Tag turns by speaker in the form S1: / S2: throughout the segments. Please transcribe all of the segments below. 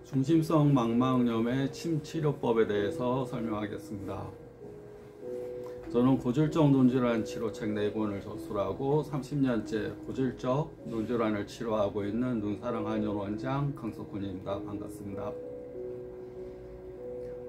S1: 중심성 망막염의 침치료법에 대해서 설명하겠습니다. 저는 고질적 눈질환 치료책 4권을 저술하고 30년째 고질적 눈질환을 치료하고 있는 눈사랑 한의원 원장 강석훈입니다. 반갑습니다.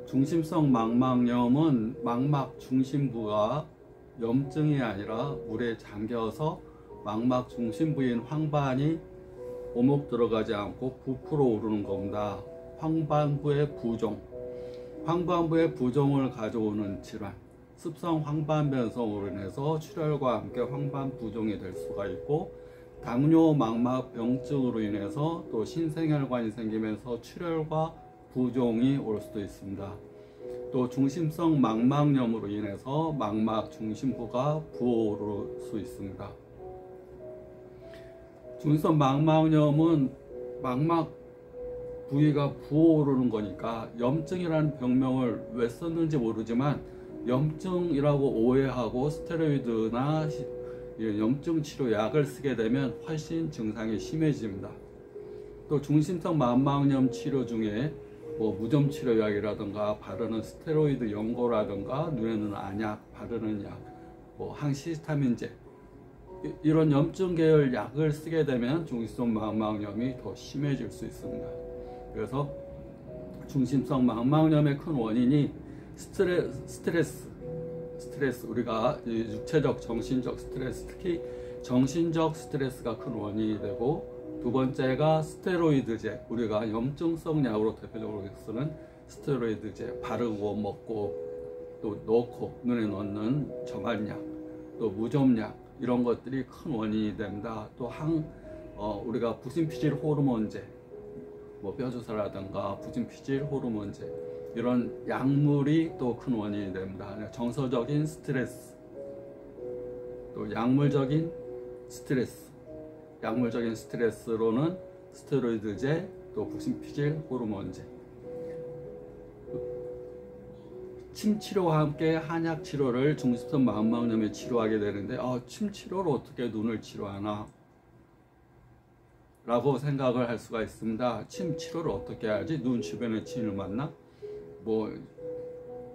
S1: 중심성 망막염은 망막 중심부가 염증이 아니라 물에 잠겨서 망막 중심부인 황반이 오목 들어가지 않고 부풀어 오르는 겁니다. 황반부의 부종, 황반부의 부종을 가져오는 질환, 습성 황반변성으로 인해서 출혈과 함께 황반 부종이 될 수가 있고, 당뇨 망막 병증으로 인해서 또 신생혈관이 생기면서 출혈과 부종이 올 수도 있습니다. 또 중심성 망막염으로 인해서 망막 중심부가 부어오를 수 있습니다. 중심성 망막염은 망막 부위가 부어오르는 거니까 염증이라는 병명을 왜 썼는지 모르지만 염증이라고 오해하고 스테로이드나 염증 치료 약을 쓰게 되면 훨씬 증상이 심해집니다. 또 중심성 망막염 치료 중에 무좀 치료약이라든가 바르는 스테로이드 연고라든가 눈에는 안약, 바르는 약, 항히스타민제 이런 염증 계열 약을 쓰게 되면 중심성 망막염이 더 심해질 수 있습니다. 그래서 중심성 망막염의 큰 원인이 스트레스, 우리가 육체적, 정신적 스트레스, 특히 정신적 스트레스가 큰 원인이 되고, 두 번째가 스테로이드제, 우리가 염증성 약으로 대표적으로 쓰는 스테로이드제, 바르고 먹고 또 넣고 눈에 넣는 점안약, 또 무좀약 이런 것들이 큰 원인이 됩니다. 또 우리가 부신피질 호르몬제, 뼈주사라든가 부신피질 호르몬제 이런 약물이 또 큰 원인이 됩니다. 정서적인 스트레스, 또 약물적인 스트레스로는 스테로이드제, 또 부신피질 호르몬제. 침치료와 함께 한약 치료를 중심성 망막염에 치료하게 되는데, 침치료로 어떻게 눈을 치료하나 라고 생각을 할 수가 있습니다. 침 치료를 어떻게 하지? 눈 주변에 침을 맞나?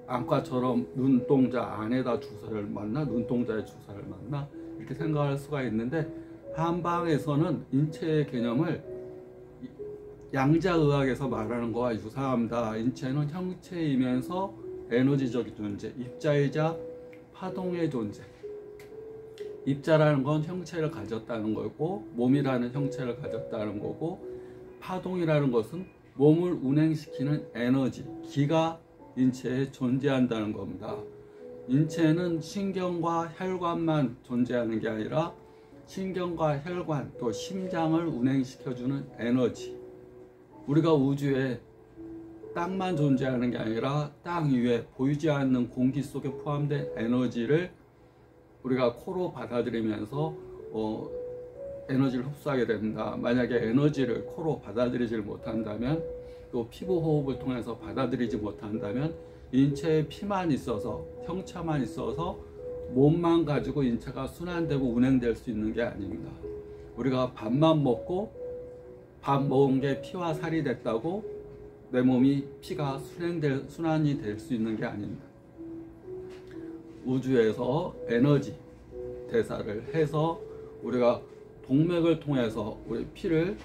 S1: 안과처럼 눈동자 안에다 주사를 맞나? 눈동자에 주사를 맞나? 이렇게 생각할 수가 있는데, 한방에서는 인체의 개념을 양자의학에서 말하는 거와 유사합니다. 인체는 형체이면서 에너지적인 존재, 입자이자 파동의 존재. 입자라는 건 형체를 가졌다는 거고, 몸이라는 형체를 가졌다는 거고, 파동이라는 것은 몸을 운행시키는 에너지, 기가 인체에 존재한다는 겁니다. 인체는 신경과 혈관만 존재하는 게 아니라 신경과 혈관, 또 심장을 운행시켜주는 에너지. 우리가 우주에 땅만 존재하는 게 아니라 땅 위에 보이지 않는 공기 속에 포함된 에너지를 우리가 코로 받아들이면서 에너지를 흡수하게 됩니다. 만약에 에너지를 코로 받아들이지 못한다면, 또 피부 호흡을 통해서 받아들이지 못한다면 인체에 피만 있어서, 형체만 있어서 몸만 가지고 인체가 순환되고 운행될 수 있는 게 아닙니다. 우리가 밥만 먹고 밥 먹은 게 피와 살이 됐다고 내 몸이 피가 순환이 될 수 있는 게 아닙니다. 우주에서 에너지 대사를 해서 우리가 동맥을 통해서 우리 피를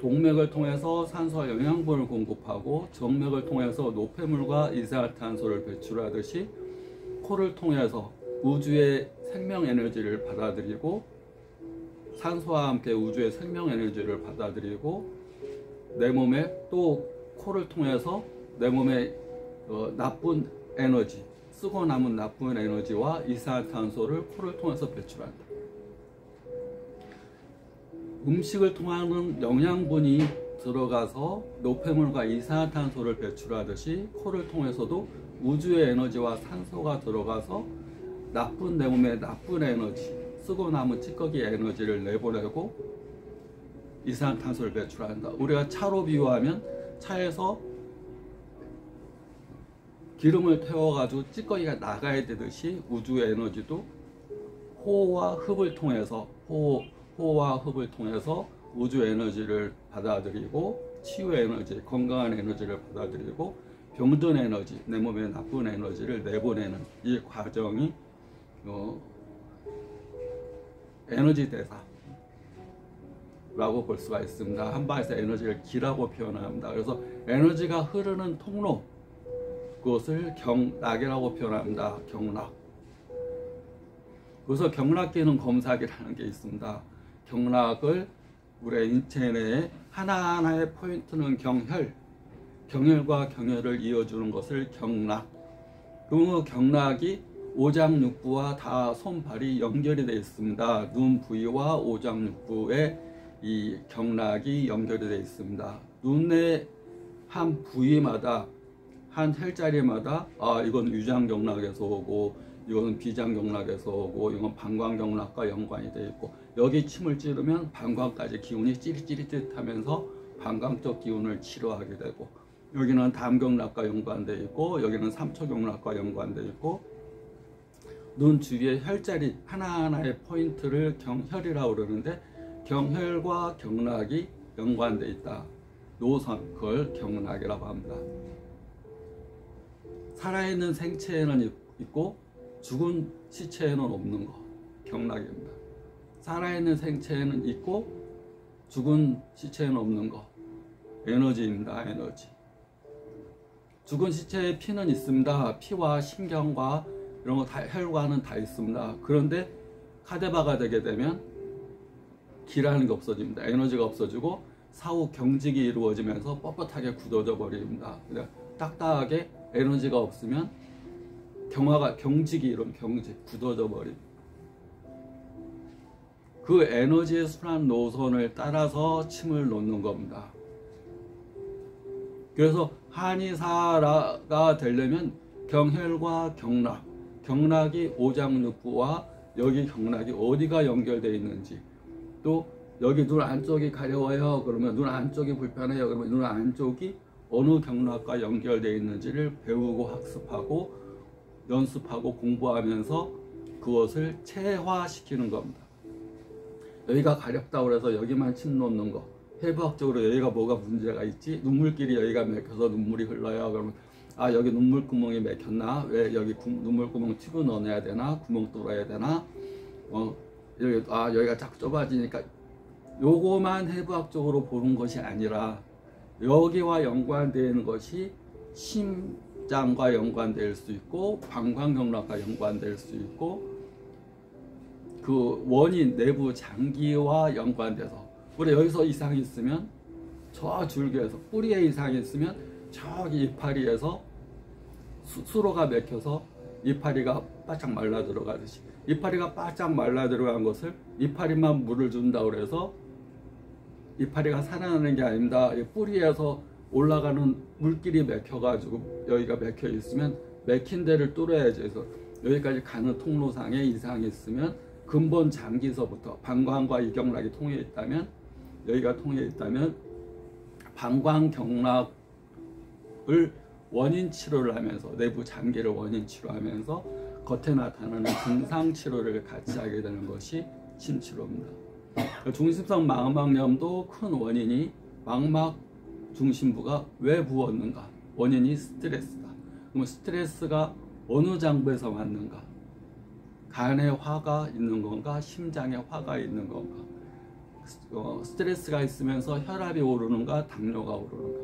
S1: 동맥을 통해서 산소와 영양분을 공급하고, 정맥을 통해서 노폐물과 이산화탄소를 배출하듯이 코를 통해서 우주의 생명 에너지를 받아들이고, 산소와 함께 우주의 생명 에너지를 받아들이고, 내 몸에 또 코를 통해서 내 몸에 나쁜 에너지, 쓰고 남은 나쁜 에너지와 이산화탄소를 코를 통해서 배출한다. 음식을 통하는 영양분이 들어가서 노폐물과 이산화탄소를 배출하듯이 코를 통해서도 우주의 에너지와 산소가 들어가서 내 몸에 나쁜 에너지, 쓰고 남은 찌꺼기 에너지를 내보내고 이산화탄소를 배출한다. 우리가 차로 비유하면 차에서 기름을 태워가지고 찌꺼기가 나가야 되듯이 우주의 에너지도 호와 흡을 통해서 우주 에너지를 받아들이고 치유 에너지, 건강한 에너지를 받아들이고 병든 에너지, 내 몸에 나쁜 에너지를 내보내는 이 과정이 에너지 대사라고 볼 수가 있습니다. 한방에서 에너지를 기라고 표현합니다. 그래서 에너지가 흐르는 통로, 그것을 경락이라고 표현합니다. 경락. 그래서 경락기는 검사기라는 게 있습니다. 경락을 우리 인체 내에 하나하나의 포인트는 경혈과 경혈을 이어주는 것을 경락. 그 경락이 오장육부와 다 손발이 연결이 되어 있습니다. 눈 부위와 오장육부에 이 경락이 연결이 되어 있습니다. 눈의 한 부위마다, 한 혈자리마다 이건 위장경락에서 오고, 이건 비장경락에서 오고, 이건 방광경락과 연관이 되어 있고, 여기 침을 찌르면 방광까지 기운이 찌릿찌릿하면서 방광 쪽 기운을 치료하게 되고, 여기는 담경락과 연관되어 있고, 여기는 삼초경락과 연관되어 있고, 눈 주위의 혈자리 하나하나의 포인트를 경혈이라고 그러는데, 경혈과 경락이 연관되어 있다. 노선, 그걸 경락이라고 합니다. 살아있는 생체에는 있고 죽은 시체에는 없는 거, 경락입니다. 살아있는 생체에는 있고 죽은 시체에는 없는 거, 에너지입니다. 에너지. 죽은 시체에 피는 있습니다. 피와 신경과 이런 거 다, 혈관은 다 있습니다. 그런데 카데바가 되게 되면 기라는 게 없어집니다. 에너지가 없어지고 사후 경직이 이루어지면서 뻣뻣하게 굳어져 버립니다. 딱딱하게 에너지가 없으면 경직이 이런 경직, 굳어져 버립니다. 그 에너지의 순환 노선을 따라서 침을 놓는 겁니다. 그래서 한의사가 되려면 경혈과 경락이 오장육부와 여기 경락이 어디가 연결되어 있는지, 또 여기 눈 안쪽이 가려워요 그러면 눈 안쪽이 불편해요 그러면 눈 안쪽이 어느 경락과 연결되어 있는지를 배우고 학습하고 연습하고 공부하면서 그것을 체화시키는 겁니다. 여기가 가렵다고 해서 여기만 침 놓는 거, 해부학적으로 여기가 뭐가 문제가 있지, 눈물길이 여기가 막혀서 눈물이 흘러요 그러면 여기 눈물구멍이 막혔나, 왜 여기 눈물구멍 튜브 넣어야 되나, 구멍 뚫어야 되나, 여기가 자꾸 좁아지니까, 요거만 해부학적으로 보는 것이 아니라 여기와 연관되는 것이 심장과 연관될 수 있고 방광경락과 연관될 수 있고, 그 원인 내부 장기와 연관돼서, 우리 여기서 이상이 있으면 저 줄기에서, 뿌리에 이상이 있으면 저기 이파리에서 수로가 막혀서 이파리가 바짝 말라 들어가듯이, 이파리가 바짝 말라 들어간 것을 이파리만 물을 준다고 해서 이파리가 살아나는 게 아닙니다. 뿌리에서 올라가는 물길이 막혀가지고 여기가 막혀 있으면 막힌 데를 뚫어야지. 그래서 여기까지 가는 통로상에 이상이 있으면 근본 장기서부터 방광과 이경락이 통해 있다면, 여기가 통해 있다면 방광경락을 원인 치료를 하면서, 내부 장기를 원인 치료하면서 겉에 나타나는 증상 치료를 같이 하게 되는 것이 침치료입니다. 중심성 망막염도 큰 원인이 망막 중심부가 왜 부었는가? 원인이 스트레스다. 그럼 스트레스가 어느 장부에서 왔는가? 간에 화가 있는 건가? 심장에 화가 있는 건가? 스트레스가 있으면서 혈압이 오르는가? 당뇨가 오르는가?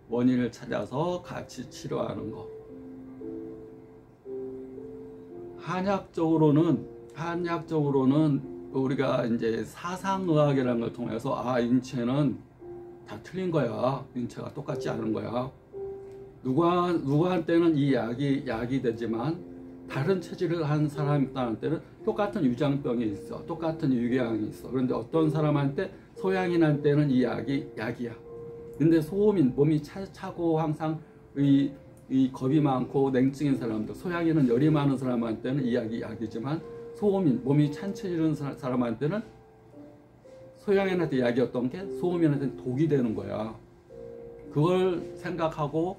S1: 원인을 찾아서 같이 치료하는 거. 한의학적으로는 우리가 이제 사상의학이라는 걸 통해서 인체는 다 틀린 거야. 인체가 똑같지 않은 거야. 누구한테는 이 약이 되지만 다른 체질을 한 사람한테는 똑같은 위장병이 있어. 똑같은 유궤양이 있어. 그런데 어떤 사람한테, 소양인한테는 이 약이 약이야. 근데 소음인, 몸이 차고 항상 이 겁이 많고 냉증인 사람들, 소양인은 열이 많은 사람한테는 이 약이 약이지만, 소음인, 몸이 찬체질인 사람한테는 소양인한테 약이었던 게 소음인한테는 독이 되는 거야. 그걸 생각하고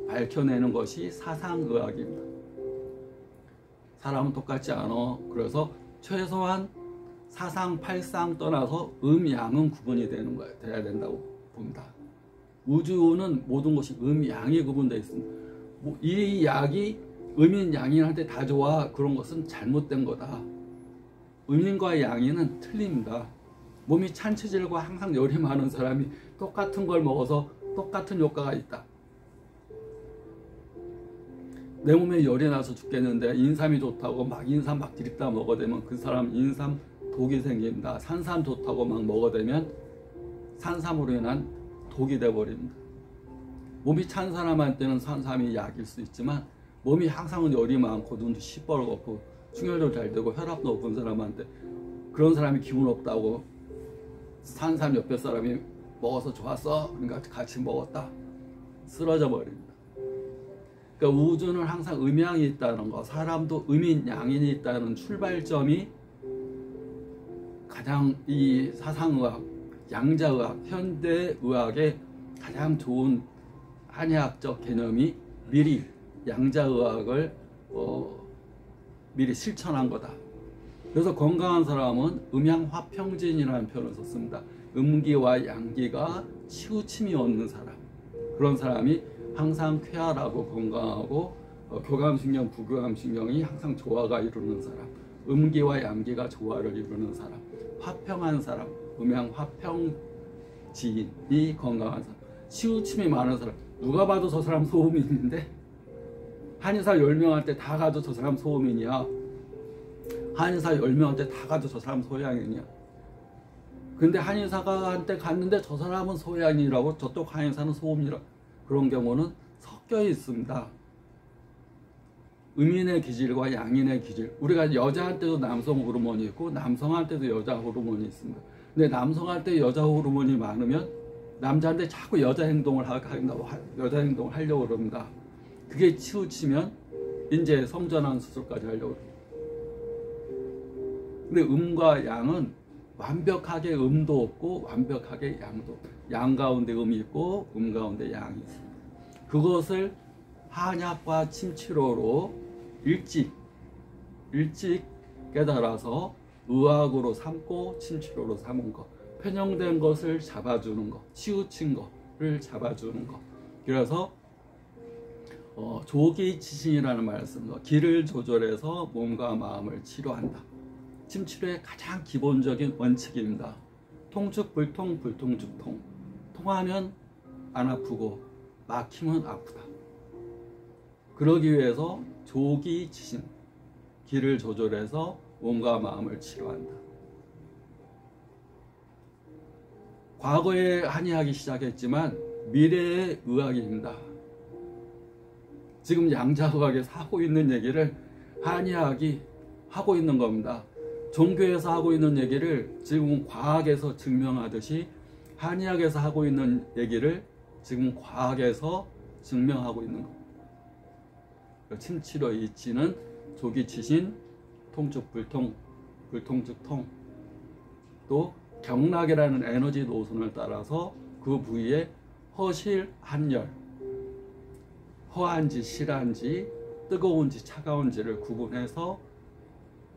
S1: 밝혀내는 것이 사상의학입니다. 사람은 똑같지 않아. 그래서 최소한 사상, 팔상 떠나서 양은 구분이 되는 거예요. 돼야 된다고 봅니다. 우주는 모든 것이 양이 구분되어 있습니다. 이 약이 음인, 양인한테 다 좋아. 그런 것은 잘못된 거다. 음인과 양인은 틀립니다. 몸이 찬 체질과 항상 열이 많은 사람이 똑같은 걸 먹어서 똑같은 효과가 있다. 내 몸에 열이 나서 죽겠는데 인삼이 좋다고 막 인삼 막 들이다 먹어대면 그 사람 인삼 독이 생깁니다. 산삼 좋다고 막 먹어대면 산삼으로 인한 독이 돼버립니다. 몸이 찬 사람한테는 산삼이 약일 수 있지만 몸이 항상 열이 많고 눈도 시뻘겋고 충혈도 잘 되고 혈압 높은 사람한테 그런 사람이 기분 없다고 산삼 옆에 사람이 먹어서 좋았어. 그러니까 같이 먹었다. 쓰러져 버립니다. 그러니까 우주는 항상 음양이 있다는 거, 사람도 음인, 양인이 있다는 출발점이 가장 이 사상의학, 양자의학, 현대의학의 가장 좋은 한의학적 개념이 미리 양자의학을 미리 실천한 거다. 그래서 건강한 사람은 음양화평진이라는 표현을 썼습니다. 음기와 양기가 치우침이 없는 사람, 그런 사람이 항상 쾌활하고 건강하고 교감신경, 부교감신경이 항상 조화가 이루는 사람, 음기와 양기가 조화를 이루는 사람, 화평한 사람, 음양화평지인이 건강한 사람, 치우침이 많은 사람. 누가 봐도 저 사람 소음인인데 한의사 10명한테 다 가도 저 사람 소음인이야. 한의사 10명한테 다 가도 저 사람 소양인이야. 근데 한의사한테 갔는데 저 사람은 소양이라고 저쪽 한의사는 소음이라고. 그런 경우는 섞여 있습니다. 음인의 기질과 양인의 기질. 우리가 여자한테도 남성 호르몬이 있고 남성한테도 여자 호르몬이 있습니다. 근데 남성한테 여자 호르몬이 많으면 남자한테 자꾸 여자 행동을 하려고 그럽니다. 그게 치우치면 이제 성전환 수술까지 하려고 그럽니다. 근데 음과 양은 완벽하게 음도 없고 완벽하게 양도 없고, 양 가운데 음이 있고 음 가운데 양이 있습니다. 그것을 한약과 침치료로 일찍 깨달아서 의학으로 삼고 침치료로 삼은 것, 편형된 것을 잡아주는 것, 치우친 것을 잡아주는 것. 그래서 조기지신이라는 말을 쓰는 것, 기를 조절해서 몸과 마음을 치료한다. 침치료의 가장 기본적인 원칙입니다. 통축 불통, 불통축 통. 통하면 안 아프고 막히면 아프다. 그러기 위해서 조기지신, 기를 조절해서 몸과 마음을 치료한다. 과거에 한의학이 시작했지만 미래의 의학입니다. 지금 양자의학에서 하고 있는 얘기를 한의학이 하고 있는 겁니다. 종교에서 하고 있는 얘기를 지금 과학에서 증명하듯이 한의학에서 하고 있는 얘기를 지금 과학에서 증명하고 있는 겁니다. 침치료 이치는 조기치신, 통축 불통, 불통축통, 또 경락이라는 에너지 노선을 따라서 그 부위에 허실, 한열, 허한지, 실한지, 뜨거운지, 차가운지를 구분해서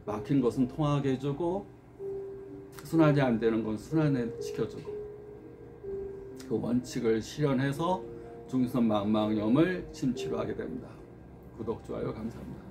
S1: 막힌 것은 통하게 해주고 순환이 안 되는 건 순환시켜주고, 그 원칙을 실현해서 중선 망막염을 침치료하게 됩니다. 구독, 좋아요 감사합니다.